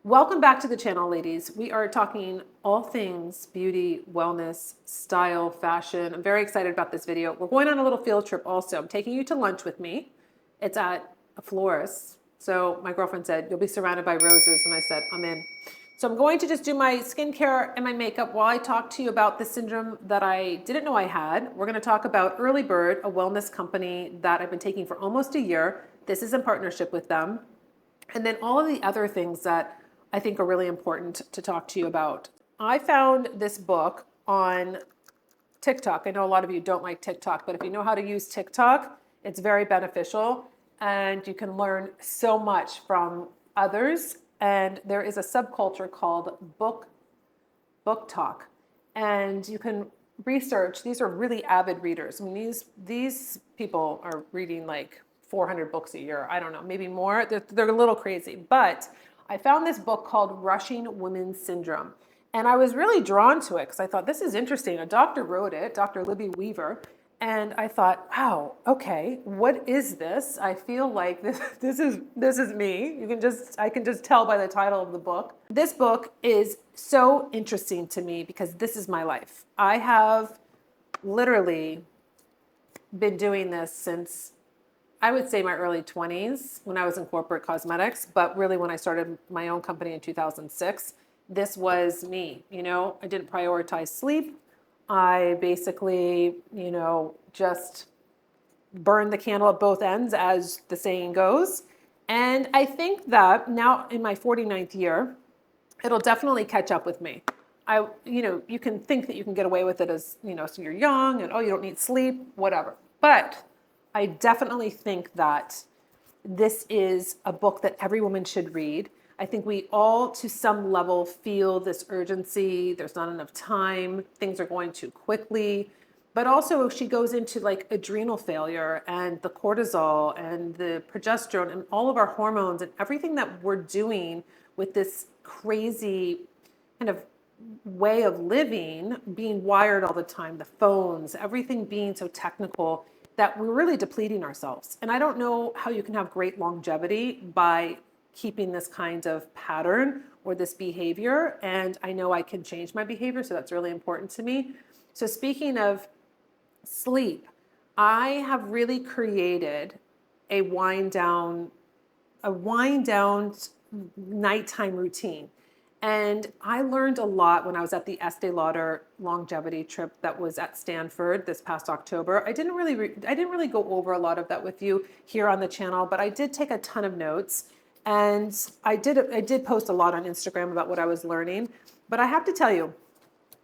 Welcome back to the channel, ladies. We are talking all things beauty, wellness, style, fashion. I'm very excited about this video. We're going on a little field trip also. I'm taking you to lunch with me. It's at a florist. So my girlfriend said, you'll be surrounded by roses. And I said, I'm in. So I'm going to just do my skincare and my makeup while I talk to you about the syndrome that I didn't know I had. We're going to talk about Early Bird, a wellness company that I've been taking for almost a year. This is in partnership with them. And then all of the other things that I think are really important to talk to you about. I found this book on TikTok. I know a lot of you don't like TikTok, but if you know how to use TikTok, it's very beneficial and you can learn so much from others. And there is a subculture called book talk. And you can research, these are really avid readers. I mean, these people are reading like 400 books a year. I don't know, maybe more. They're a little crazy, but I found this book called Rushing Women's Syndrome. And I was really drawn to it because I thought, this is interesting. A doctor wrote it, Dr. Libby Weaver. And I thought, wow, okay, what is this? I feel like this is me. I can just tell by the title of the book. This book is so interesting to me because this is my life. I have literally been doing this since I would say my early 20s when I was in corporate cosmetics, but really when I started my own company in 2006, this was me. You know, I didn't prioritize sleep. I basically, just burned the candle at both ends, as the saying goes. And I think that now in my 49th year, it'll definitely catch up with me. You can think that you can get away with it as, so you're young and, oh, you don't need sleep, whatever. But I definitely think that this is a book that every woman should read. I think we all, to some level, feel this urgency. There's not enough time. Things are going too quickly. But also she goes into like adrenal failure and the cortisol and the progesterone and all of our hormones and everything that we're doing with this crazy kind of way of living, being wired all the time, the phones, everything being so technical, that we're really depleting ourselves. And I don't know how you can have great longevity by keeping this kind of pattern or this behavior. And I know I can change my behavior, so that's really important to me. So speaking of sleep, I have really created a wind down nighttime routine. And I learned a lot when I was at the Estee Lauder longevity trip that was at Stanford this past October. I didn't really go over a lot of that with you here on the channel, but I did take a ton of notes. And I did post a lot on Instagram about what I was learning. But I have to tell you,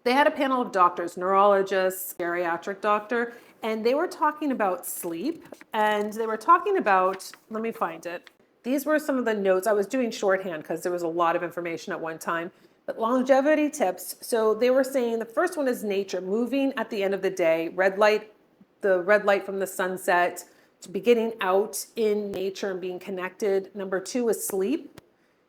they had a panel of doctors, neurologists, geriatric doctor, and they were talking about sleep. And they were talking about, let me find it. These were some of the notes. I was doing shorthand because there was a lot of information at one time. But longevity tips. So they were saying the first one is nature, moving at the end of the day, the red light from the sunset, to be getting out in nature and being connected. Number 2 is sleep.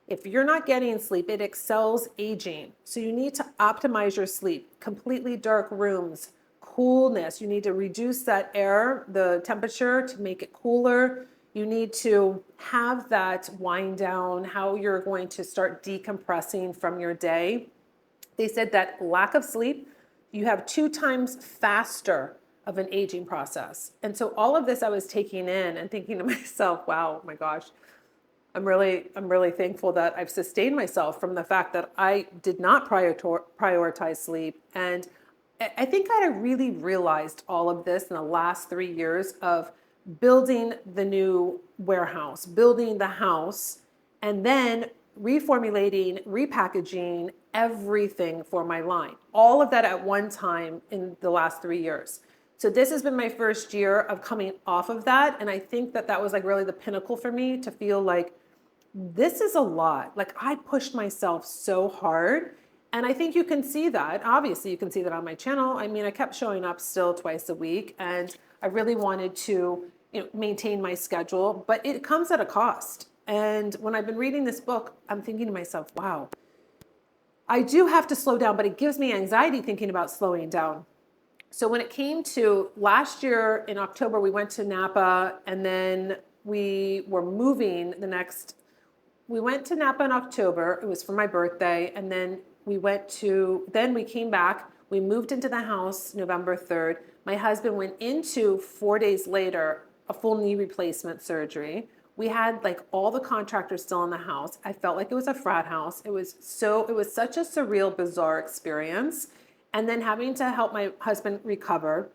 If you're not getting sleep, it excels aging. So you need to optimize your sleep. Completely dark rooms, coolness. You need to reduce that air, the temperature, to make it cooler. You need to have that wind down, how you're going to start decompressing from your day. They said that lack of sleep, you have 2 times faster of an aging process. And so all of this I was taking in and thinking to myself, wow, my gosh, I'm really thankful that I've sustained myself from the fact that I did not prioritize sleep. And I think I really realized all of this in the last 3 years of building the new warehouse, building the house, and then reformulating, repackaging everything for my line. All of that at one time in the last 3 years. So this has been my first year of coming off of that. And I think that that was like really the pinnacle for me to feel like this is a lot. Like I pushed myself so hard. And I think you can see that. Obviously, you can see that on my channel. I mean, I kept showing up still twice a week and I really wanted to maintain my schedule, but it comes at a cost. And when I've been reading this book, I'm thinking to myself, wow, I do have to slow down, but it gives me anxiety thinking about slowing down. So when it came to last year in October, we went to Napa and then we were moving the next we went to Napa in October. It was for my birthday. And then we came back. We moved into the house November 3rd. My husband went into 4 days later, a full knee replacement surgery. We had like all the contractors still in the house. I felt like it was a frat house. It was such a surreal, bizarre experience. And then having to help my husband recover,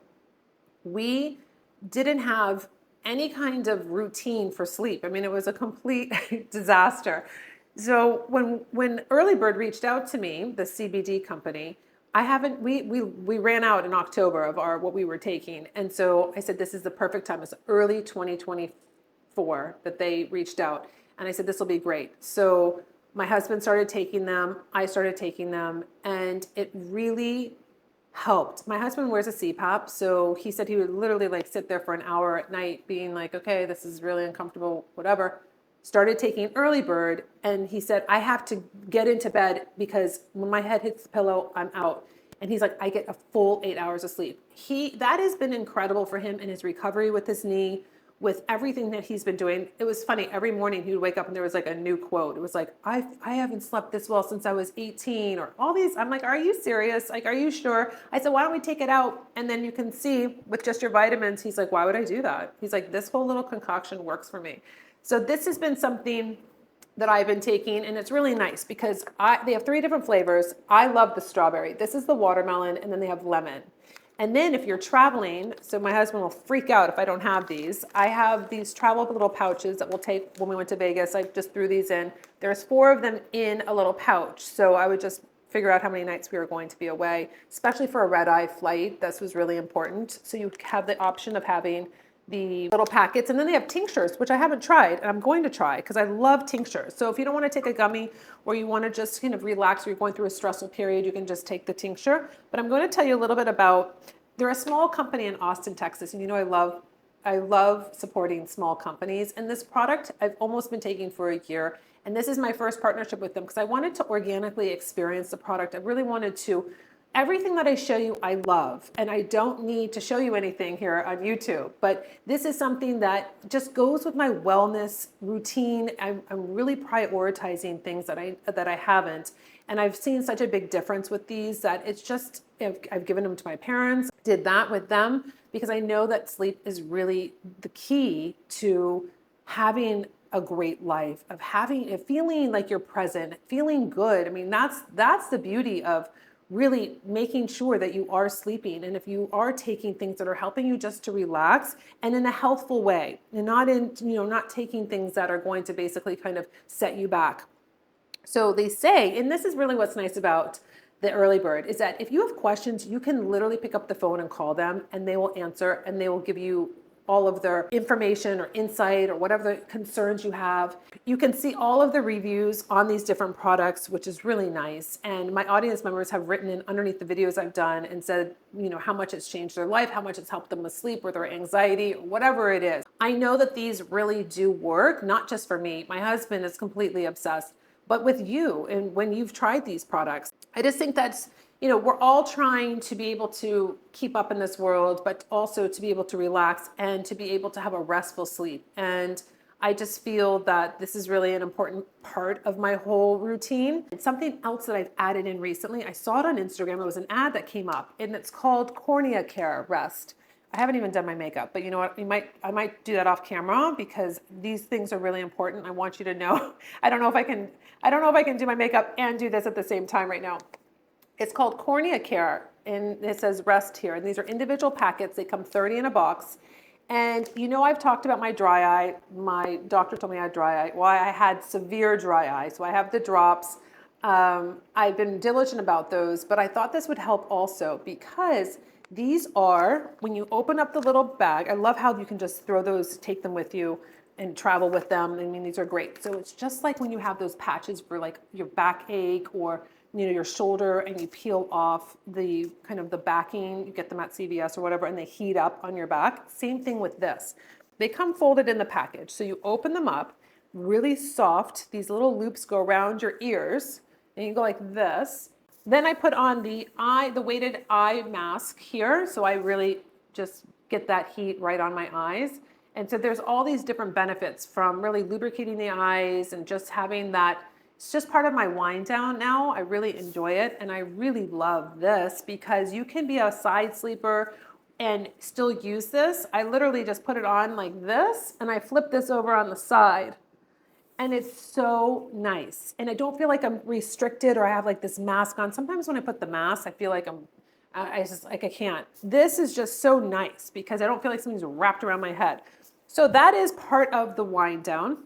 we didn't have any kind of routine for sleep. I mean, it was a complete disaster. So when Early Bird reached out to me, the CBD company, we ran out in October of what we were taking. And so I said, this is the perfect time. It's early 2024 that they reached out. And I said, this will be great. So my husband started taking them. I started taking them, and it really helped. My husband wears a CPAP, so he said he would literally like sit there for an hour at night being like, okay, this is really uncomfortable, whatever. Started taking Early Bird, and he said, I have to get into bed because when my head hits the pillow, I'm out. And he's like, I get a full 8 hours of sleep. That has been incredible for him in his recovery with his knee, with everything that he's been doing. It was funny. Every morning he would wake up and there was like a new quote. It was like, I haven't slept this well since I was 18, or all these. I'm like, are you serious? Like, are you sure? I said, why don't we take it out? And then you can see with just your vitamins. He's like, why would I do that? He's like, this whole little concoction works for me. So this has been something that I've been taking, and it's really nice because they have 3 different flavors. I love the strawberry. This is the watermelon, and then they have lemon. And then if you're traveling, so my husband will freak out if I don't have these. I have these travel little pouches that we'll take when we went to Vegas. I just threw these in. There's 4 of them in a little pouch. So I would just figure out how many nights we were going to be away, especially for a red-eye flight. This was really important. So you have the option of having the little packets, and then they have tinctures, which I haven't tried, and I'm going to try because I love tinctures. So if you don't want to take a gummy, or you want to just kind of relax, or you're going through a stressful period, you can just take the tincture. But I'm going to tell you a little bit about, they're a small company in Austin, Texas, and you know I love supporting small companies, and this product I've almost been taking for a year, and this is my first partnership with them because I wanted to organically experience the product. I really wanted to. Everything that I show you, I love, and I don't need to show you anything here on YouTube, but this is something that just goes with my wellness routine. I'm really prioritizing things that I haven't, and I've seen such a big difference with these that it's just, I've given them to my parents, did that with them, because I know that sleep is really the key to having a great life, of feeling like you're present, feeling good. I mean, that's the beauty of really making sure that you are sleeping, and if you are taking things that are helping you just to relax and in a healthful way, and not taking things that are going to basically kind of set you back. So they say, and this is really what's nice about the Early Bird, is that if you have questions, you can literally pick up the phone and call them, and they will answer, and they will give you all of their information or insight or whatever the concerns you have. You can see all of the reviews on these different products, which is really nice. And my audience members have written in underneath the videos I've done and said, how much it's changed their life, how much it's helped them with sleep or their anxiety or whatever it is. I know that these really do work, not just for me. My husband is completely obsessed, but with you and when you've tried these products. I just think that's, we're all trying to be able to keep up in this world, but also to be able to relax and to be able to have a restful sleep. And I just feel that this is really an important part of my whole routine. And something else that I've added in recently, I saw it on Instagram. It was an ad that came up, and it's called Cornea Care Rest. I haven't even done my makeup, but you know what? I might do that off camera because these things are really important. I want you to know. I don't know if I can do my makeup and do this at the same time right now. It's called Cornea Care, and it says rest here. And these are individual packets. They come 30 in a box. And I've talked about my dry eye. My doctor told me I had dry eye. Well, I had severe dry eye, so I have the drops. I've been diligent about those, but I thought this would help also because these are, when you open up the little bag, I love how you can just throw those, take them with you and travel with them. I mean, these are great. So it's just like when you have those patches for like your backache or your shoulder, and you peel off the kind of the backing, you get them at CVS or whatever, and they heat up on your back. Same thing with this. They come folded in the package. So you open them up, really soft. These little loops go around your ears, and you go like this. Then I put on the weighted eye mask here. So I really just get that heat right on my eyes. And so there's all these different benefits from really lubricating the eyes and just having that. It's just part of my wind down now. I really enjoy it. And I really love this because you can be a side sleeper and still use this. I literally just put it on like this and I flip this over on the side. And it's so nice. And I don't feel like I'm restricted or I have like this mask on. Sometimes when I put the mask, I feel like I just like I can't. This is just so nice because I don't feel like something's wrapped around my head. So that is part of the wind down.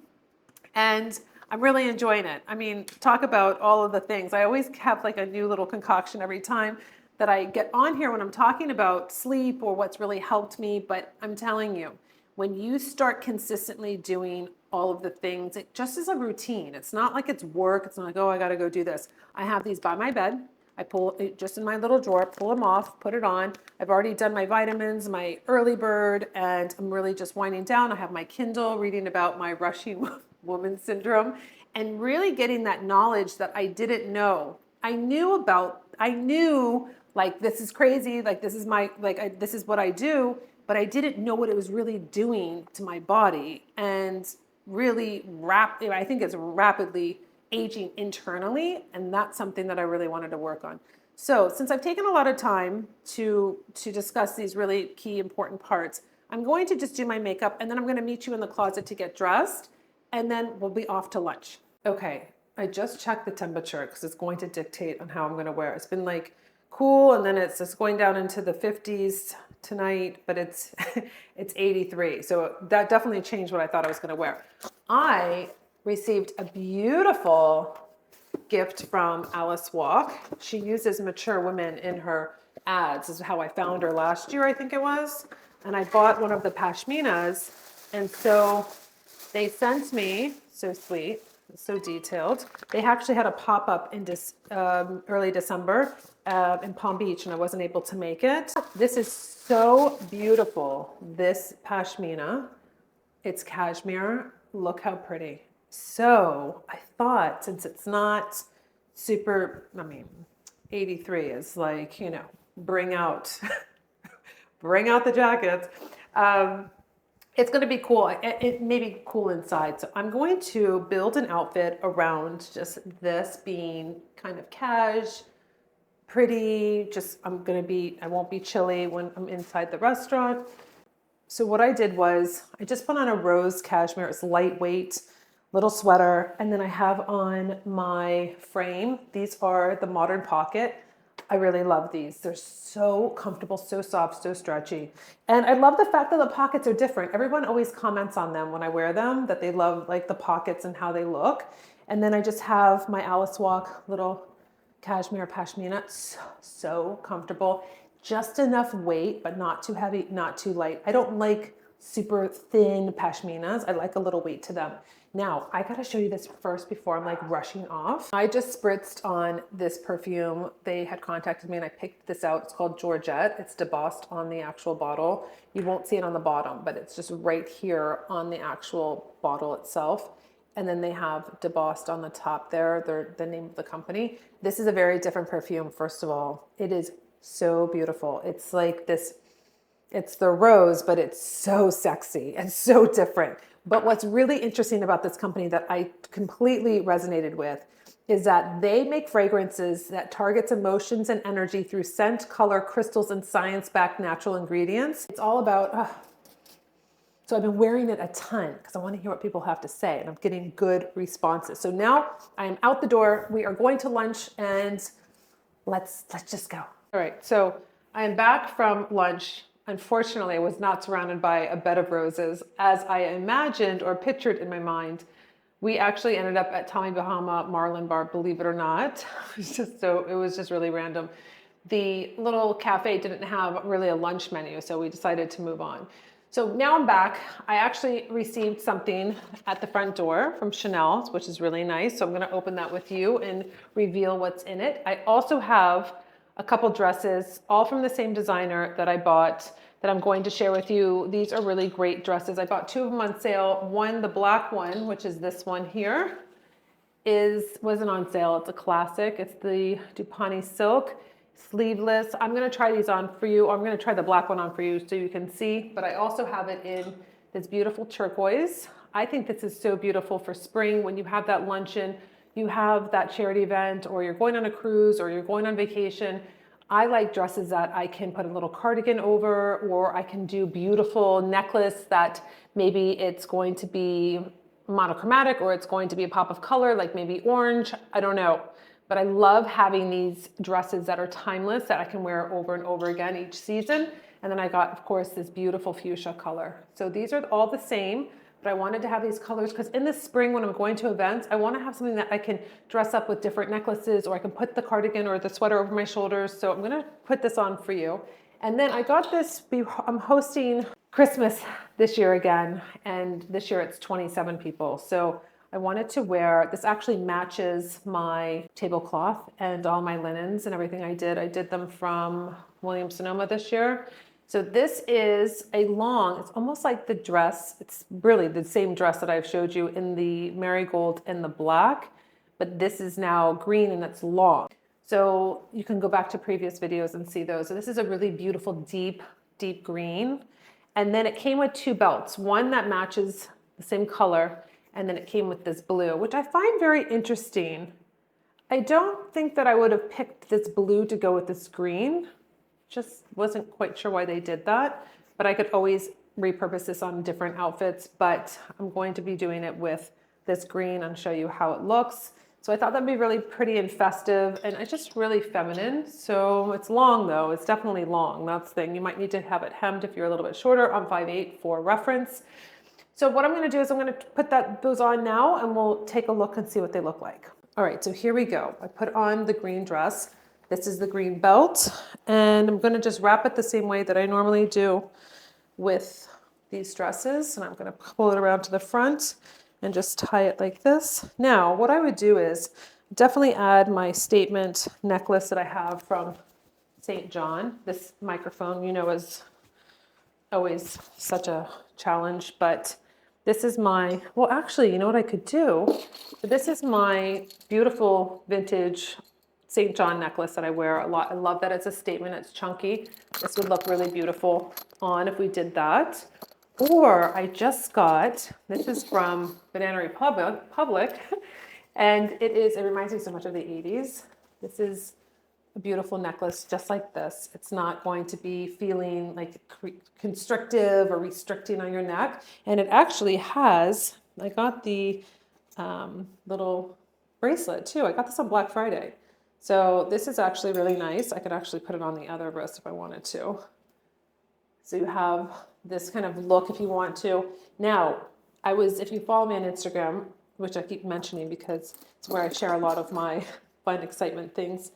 And I'm really enjoying it. I mean, talk about all of the things. I always have like a new little concoction every time that I get on here when I'm talking about sleep or what's really helped me. But I'm telling you, when you start consistently doing all of the things, it just is a routine. It's not like it's work. It's not like, oh, I got to go do this. I have these by my bed. I pull it just in my little drawer, pull them off, put it on. I've already done my vitamins, my early bird, and I'm really just winding down. I have my Kindle reading about my rushing woman syndrome and really getting that knowledge that I didn't know. I knew like, this is crazy. Like, this is this is what I do, but I didn't know what it was really doing to my body and really I think it's rapidly aging internally, and that's something that I really wanted to work on. So since I've taken a lot of time to discuss these really key important parts, I'm going to just do my makeup and then I'm going to meet you in the closet to get dressed and then we'll be off to lunch. Okay, I just checked the temperature because it's going to dictate on how I'm going to wear. It's been like cool and then it's just going down into the 50s tonight, but it's 83. So that definitely changed what I thought I was going to wear. I received a beautiful gift from Alice Walk. She uses mature women in her ads. This is how I found her last year, I think it was. And I bought one of the pashminas. And so they sent me, so sweet, so detailed. They actually had a pop-up in early December in Palm Beach, and I wasn't able to make it. This is so beautiful, this pashmina. It's cashmere. Look how pretty. So I thought, since it's not super, 83 is like, bring out the jackets. It's going to be cool. It may be cool inside. So I'm going to build an outfit around just this being kind of cash, pretty, I won't be chilly when I'm inside the restaurant. So what I did was I just put on a rose cashmere. It's lightweight, little sweater. And then I have on my frame. These are the Modern Pocket. I really love these. They're so comfortable, so soft, so stretchy. And I love the fact that the pockets are different. Everyone always comments on them when I wear them, that they love like the pockets and how they look. And then I just have my Alice Walk little cashmere pashmina. So comfortable. Just enough weight, but not too heavy, not too light. I don't like super thin pashminas. I like a little weight to them. Now, I gotta show you this first before I'm like rushing off. I just spritzed on this perfume. They had contacted me and I picked this out. It's called Georgette. It's debossed on the actual bottle. You won't see it on the bottom, but it's just right here on the actual bottle itself. And then they have debossed on the top there, the name of the company. This is a very different perfume, first of all. It is so beautiful. It's like this, it's the rose, but it's so sexy and so different. But what's really interesting about this company that I completely resonated with is that they make fragrances that targets emotions and energy through scent, color, crystals, and science-backed natural ingredients. It's all about, so I've been wearing it a ton because I want to hear what people have to say, and I'm getting good responses. So now I am out the door. We are going to lunch, and let's just go. All right, so I am back from lunch. Unfortunately, I was not surrounded by a bed of roses as I imagined or pictured in my mind. We actually ended up at Tommy Bahama Marlin Bar, believe it or not. It was just really random. The little cafe didn't have really a lunch menu, so we decided to move on. So now I'm back. I actually received something at the front door from Chanel, which is really nice. So I'm gonna open that with you and reveal what's in it. I also have a couple dresses, all from the same designer that I bought, that I'm going to share with you. These are really great dresses. I bought two of them on sale. One, the black one, which is this one here, wasn't on sale. It's a classic. It's the Dupani silk, sleeveless. I'm gonna try these on for you. I'm gonna try the black one on for you so you can see, but I also have it in this beautiful turquoise. I think this is so beautiful for spring when you have that luncheon, you have that charity event, or you're going on a cruise, or you're going on vacation. I like dresses that I can put a little cardigan over, or I can do beautiful necklace that maybe it's going to be monochromatic, or it's going to be a pop of color, like maybe orange, I don't know. But I love having these dresses that are timeless that I can wear over and over again each season. And then I got, of course, this beautiful fuchsia color. So these are all the same, but I wanted to have these colors because in the spring when I'm going to events, I want to have something that I can dress up with different necklaces, or I can put the cardigan or the sweater over my shoulders. So I'm going to put this on for you. And then I got this, I'm hosting Christmas this year again, and this year it's 27 people. So I wanted to wear, this actually matches my tablecloth and all my linens and everything I did. I did them from Williams-Sonoma this year. So this is a long, it's almost like the dress. It's really the same dress that I've showed you in the marigold and the black, but this is now green and it's long. So you can go back to previous videos and see those. So this is a really beautiful, deep, deep green. And then it came with two belts, one that matches the same color, and then it came with this blue, which I find very interesting. I don't think that I would have picked this blue to go with this green. Just wasn't quite sure why they did that, but I could always repurpose this on different outfits, but I'm going to be doing it with this green and show you how it looks. So I thought that'd be really pretty and festive, and it's just really feminine. So it's long though, it's definitely long. That's the thing. You might need to have it hemmed if you're a little bit shorter. I'm 5'8" for reference. So what I'm going to do is I'm going to put those on now, and we'll take a look and see what they look like. All right, so here we go. I put on the green dress. This is the green belt, and I'm going to just wrap it the same way that I normally do with these dresses. And I'm going to pull it around to the front and just tie it like this. Now, what I would do is definitely add my statement necklace that I have from St. John. This microphone, you know, is always such a challenge, but this is my, well, actually, you know what I could do? This is my beautiful vintage St. John necklace that I wear a lot. I love that it's a statement, it's chunky. This would look really beautiful on if we did that. Or I just got, this is from Banana Republic, and it reminds me so much of the 80s. This is a beautiful necklace just like this. It's not going to be feeling like constrictive or restricting on your neck. And it actually has, I got the little bracelet too. I got this on Black Friday. So this is actually really nice. I could actually put it on the other wrist if I wanted to. So you have this kind of look if you want to. Now, if you follow me on Instagram, which I keep mentioning because it's where I share a lot of my fun, excitement things,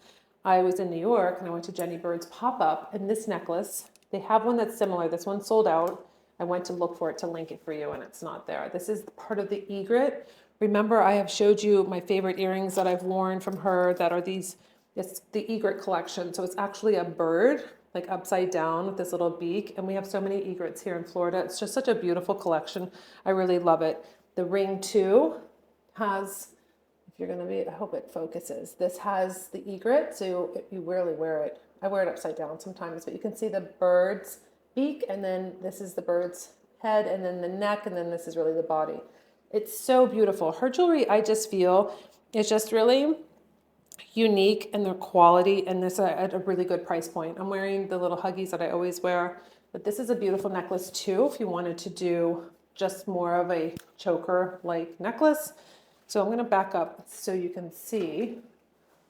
I was in New York and I went to Jenny Bird's pop-up, and this necklace, they have one that's similar. This one's sold out. I went to look for it to link it for you, and it's not there. This is part of the egret. Remember, I have showed you my favorite earrings that I've worn from her that are these, it's the egret collection. So it's actually a bird, like upside down with this little beak. And we have so many egrets here in Florida. It's just such a beautiful collection. I really love it. The ring too has, if you're gonna be, I hope it focuses. This has the egret, so you rarely wear it. I wear it upside down sometimes, but you can see the bird's beak, and then this is the bird's head, and then the neck, and then this is really the body. It's so beautiful. Her jewelry, I just feel, is just really unique in their quality, and this at a really good price point. I'm wearing the little huggies that I always wear, but this is a beautiful necklace too if you wanted to do just more of a choker-like necklace. So I'm going to back up so you can see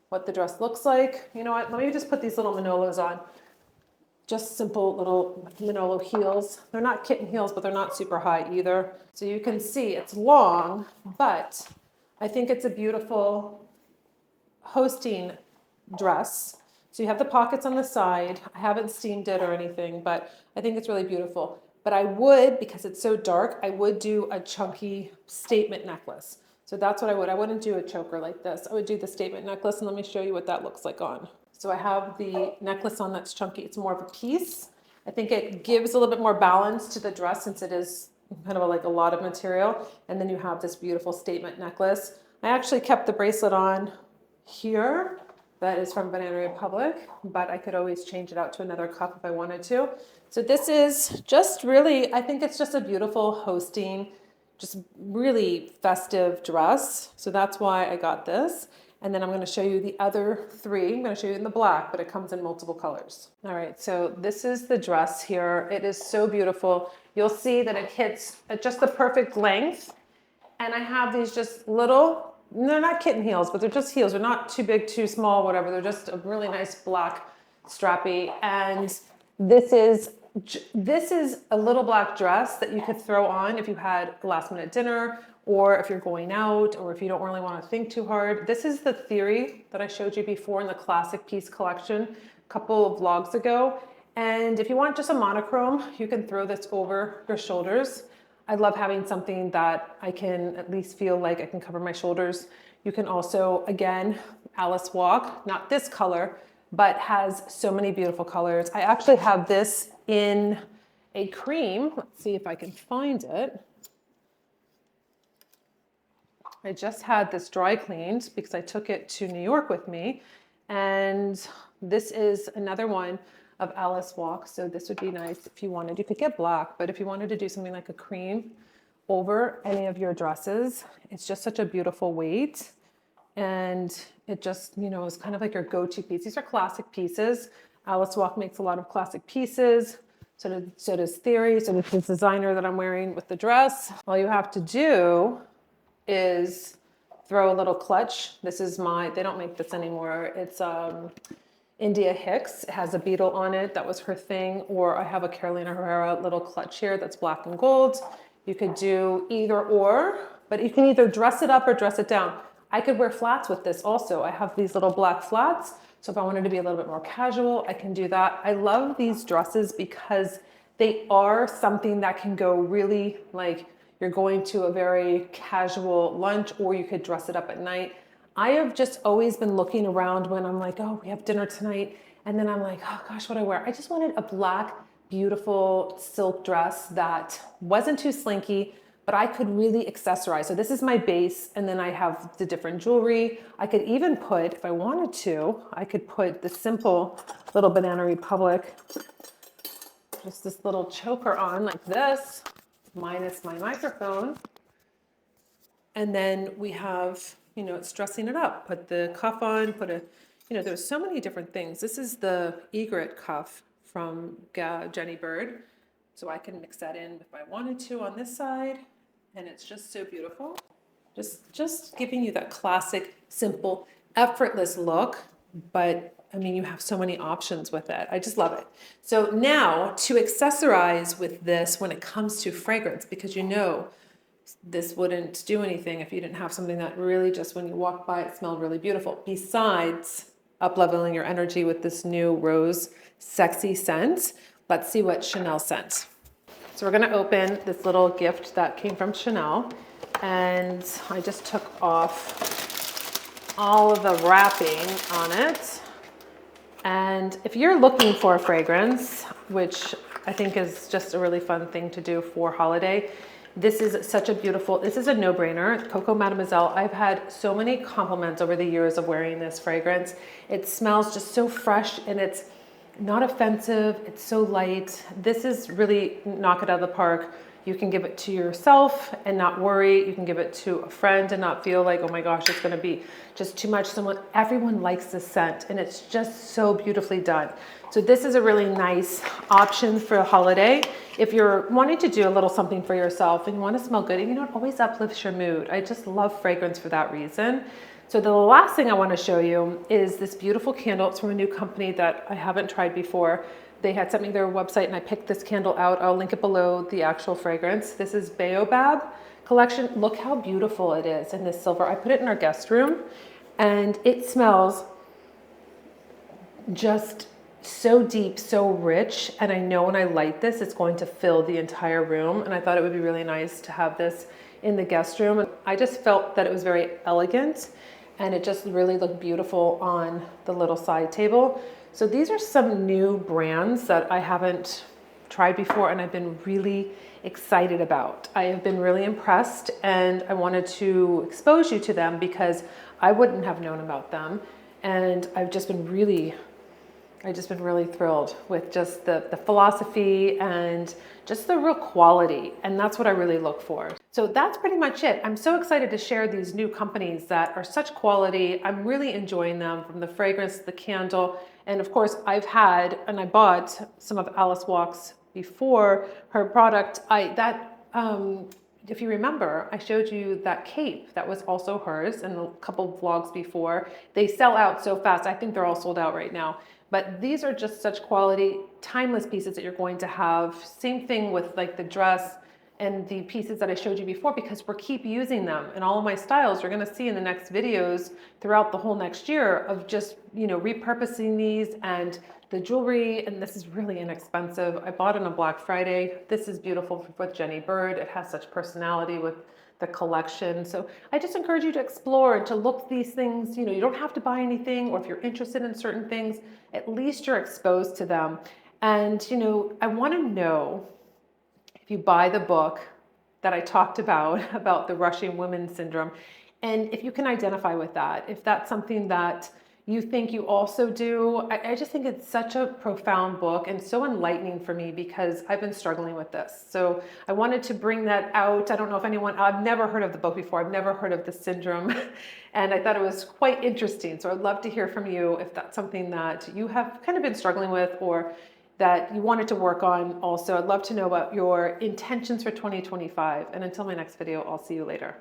what the dress looks like. You know what? Let me just put these little Manolos on. Just simple little Manolo heels. They're not kitten heels, but they're not super high either. So you can see it's long, but I think it's a beautiful hosting dress. So you have the pockets on the side. I haven't steamed it or anything, but I think it's really beautiful. But I would, because it's so dark, I would do a chunky statement necklace. So that's what I would. I wouldn't do a choker like this. I would do the statement necklace, and let me show you what that looks like on. So I have the necklace on that's chunky. It's more of a piece. I think it gives a little bit more balance to the dress since it is kind of like a lot of material. And then you have this beautiful statement necklace. I actually kept the bracelet on here that is from Banana Republic, but I could always change it out to another cup if I wanted to. So this is just really, I think it's just a beautiful hosting, just really festive dress. So that's why I got this. And then I'm going to show you the other three. I'm going to show you in the black, but it comes in multiple colors. All right, so this is the dress here. It is so beautiful. You'll see that it hits at just the perfect length. And I have these just little, they're not kitten heels, but they're just heels. They're not too big, too small, whatever. They're just a really nice black strappy. And this is a little black dress that you could throw on if you had a last minute dinner, or if you're going out, or if you don't really want to think too hard. This is the Theory that I showed you before in the Classic Piece collection a couple of vlogs ago. And if you want just a monochrome, you can throw this over your shoulders. I love having something that I can at least feel like I can cover my shoulders. You can also, again, Alice Walk, not this color, but has so many beautiful colors. I actually have this in a cream. Let's see if I can find it. I just had this dry cleaned because I took it to New York with me. And this is another one of Alice Walk. So this would be nice if you wanted. You could get black, but if you wanted to do something like a cream over any of your dresses, it's just such a beautiful weight. And it just, you know, is kind of like your go-to piece. These are classic pieces. Alice Walk makes a lot of classic pieces. So does Theory. So does this designer that I'm wearing with the dress. All you have to do is throw a little clutch. This is they don't make this anymore. It's India Hicks. It has a beetle on it. That was her thing. Or I have a Carolina Herrera little clutch here that's black and gold. You could do either or, but you can either dress it up or dress it down. I could wear flats with this also. I have these little black flats. So if I wanted to be a little bit more casual, I can do that. I love these dresses because they are something that can go really like you're going to a very casual lunch, or you could dress it up at night. I have just always been looking around when I'm like, oh, we have dinner tonight. And then I'm like, oh gosh, what do I wear? I just wanted a black, beautiful silk dress that wasn't too slinky, but I could really accessorize. So this is my base, and then I have the different jewelry. I could even put, if I wanted to, I could put the simple little Banana Republic, just this little choker on like this, minus my microphone. And then we have, you know, it's dressing it up. Put the cuff on, there's so many different things. This is the egret cuff from Jenny Bird. So I can mix that in if I wanted to on this side. And it's just so beautiful. Just giving you that classic, simple, effortless look. But I mean, you have so many options with it. I just love it. So now to accessorize with this when it comes to fragrance, because you know, this wouldn't do anything if you didn't have something that really just when you walk by it smelled really beautiful. Besides up-leveling your energy with this new rose sexy scent, let's see what Chanel sent. So we're gonna open this little gift that came from Chanel, and I just took off all of the wrapping on it. And if you're looking for a fragrance, which I think is just a really fun thing to do for holiday, this is such a beautiful, this is a no-brainer. Coco Mademoiselle. I've had so many compliments over the years of wearing this fragrance. It smells just so fresh, and it's not offensive. It's so light. This is really knock it out of the park. You can give it to yourself and not worry. You can give it to a friend and not feel like, oh my gosh, it's going to be just too much. Everyone likes this scent, and it's just so beautifully done. So this is a really nice option for a holiday. If you're wanting to do a little something for yourself and you want to smell good, and you know, it always uplifts your mood. I just love fragrance for that reason. So the last thing I want to show you is this beautiful candle. It's from a new company that I haven't tried before. They had sent me their website, and I picked this candle out. I'll link it below the actual fragrance. This is Baobab collection. Look how beautiful it is in this silver. I put it in our guest room, and it smells just so deep, so rich. And I know when I light this, it's going to fill the entire room. And I thought it would be really nice to have this in the guest room. I just felt that it was very elegant, and it just really looked beautiful on the little side table. So these are some new brands that I haven't tried before, and I've been really excited about. I have been really impressed, and I wanted to expose you to them because I wouldn't have known about them. And I've just been really thrilled with just the philosophy and just the real quality. And that's what I really look for. So that's pretty much it. I'm so excited to share these new companies that are such quality. I'm really enjoying them, from the fragrance to the candle. And of course, I've had, and I bought some of Alice Walk's before her product. If you remember, I showed you that cape that was also hers in a couple of vlogs before. They sell out so fast. I think they're all sold out right now. But these are just such quality, timeless pieces that you're going to have. Same thing with like the dress and the pieces that I showed you before, because we're keep using them in all of my styles. You're gonna see in the next videos throughout the whole next year of just, you know, repurposing these and the jewelry. And this is really inexpensive. I bought it on Black Friday. This is beautiful with Jenny Bird. It has such personality with the collection. So I just encourage you to explore and to look these things. You know, you don't have to buy anything, or if you're interested in certain things, at least you're exposed to them. And, you know, I want to know if you buy the book that I talked about the rushing women syndrome, and if you can identify with that, if that's something that you think you also do. I just think it's such a profound book and so enlightening for me, because I've been struggling with this. So I wanted to bring that out. I don't know if I've never heard of the book before. I've never heard of the syndrome. And I thought it was quite interesting. So I'd love to hear from you if that's something that you have kind of been struggling with, or that you wanted to work on also. I'd love to know about your intentions for 2025. And until my next video, I'll see you later.